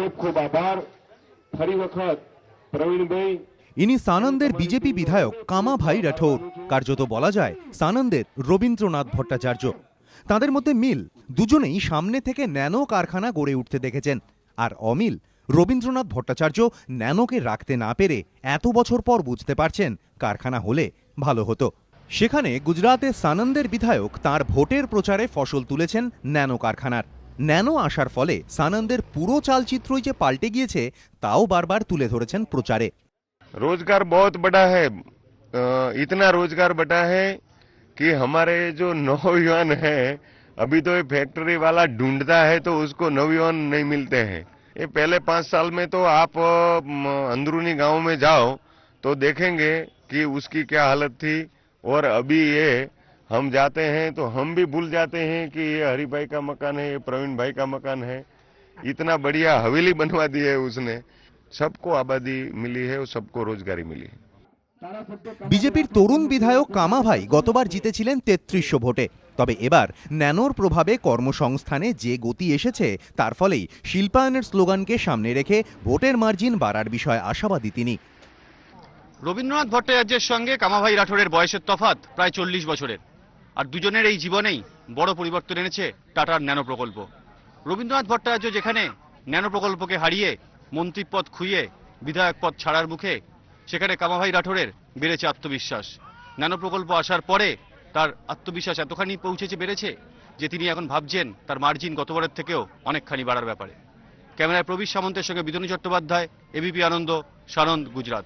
ખૂબ ખૂબ આભાર ફરી વખત પ્રવીણભાઈ। ইনি সানন্দের বিজেপি বিধায়ক কামাভাই রাঠোর, কার্যত বলা যায় সানন্দের রবীন্দ্রনাথ ভট্টাচার্য। তাদের মধ্যে মিল, দুজনেই সামনে থেকে ন্যানো কারখানা গড়ে উঠতে দেখেছেন। আর অমিল, রবীন্দ্রনাথ ভট্টাচার্য ন্যানোকে রাখতে না পেরে এত বছর পর বুঝতে পারছেন কারখানা হলে ভালো হতো। সেখানে গুজরাতে সানন্দের বিধায়ক তার ভোটের প্রচারে ফসল তুলেছেন ন্যানো কারখানার। ন্যানো আসার ফলে সানন্দের পুরো চালচিত্রই যে পাল্টে গিয়েছে তাও বারবার তুলে ধরেছেন প্রচারে। रोजगार बहुत बड़ा है, इतना रोजगार बड़ा है कि हमारे जो नौजवान है, अभी तो ये फैक्ट्री वाला ढूंढता है तो उसको नौजवान नहीं मिलते हैं। ये पहले 5 साल में तो आप अंदरूनी गांव में जाओ तो देखेंगे कि उसकी क्या हालत थी, और अभी ये हम जाते हैं तो हम भी भूल जाते हैं कि ये हरि भाई का मकान है, ये प्रवीण भाई का मकान है। इतना बढ़िया हवेली बनवा दी है उसने, सबको आबादी मिली है और सबको रोजगारी मिली है। বিজেপির তরুণ বিধায়ক কামাভাই গতবার জিতেছিলেন 3300 ভোটে। তবে এবার ন্যানোর প্রভাবে কর্মসংস্থানে যে গতি এসেছে তার ফলেই শিল্পায়নের স্লোগানকে সামনে রেখে ভোটের মার্জিন বাড়ার বিষয়ে আশাবাদী তিনি। রবীন্দ্রনাথ ভট্টাচার্যের সঙ্গে কামাভাই রাঠোরের বয়সের তফাৎ প্রায় 40 বছরের, আর দুজনের এই জীবনেই বড় পরিবর্তন এনেছে টাটার ন্যানো প্রকল্প। রবীন্দ্রনাথ ভট্টাচার্য যেখানে ন্যানো প্রকল্পকে হারিয়ে মন্ত্রী পদ খুইয়ে বিধায়ক পদ ছাড়ার মুখে, সেখানে কামাভাই রাঠোরের বেড়েছে আত্মবিশ্বাস। ন্যানো প্রকল্প আসার পরে তার আত্মবিশ্বাস এতখানি বেড়েছে যে তিনি এখন ভাবছেন তার মার্জিন গতবারের থেকেও অনেকখানি বাড়ার ব্যাপারে। ক্যামেরায় প্রবীর সামন্তের সঙ্গে বিধুনী চট্টোপাধ্যায়, এবিপি আনন্দ, সানন্দ, গুজরাট।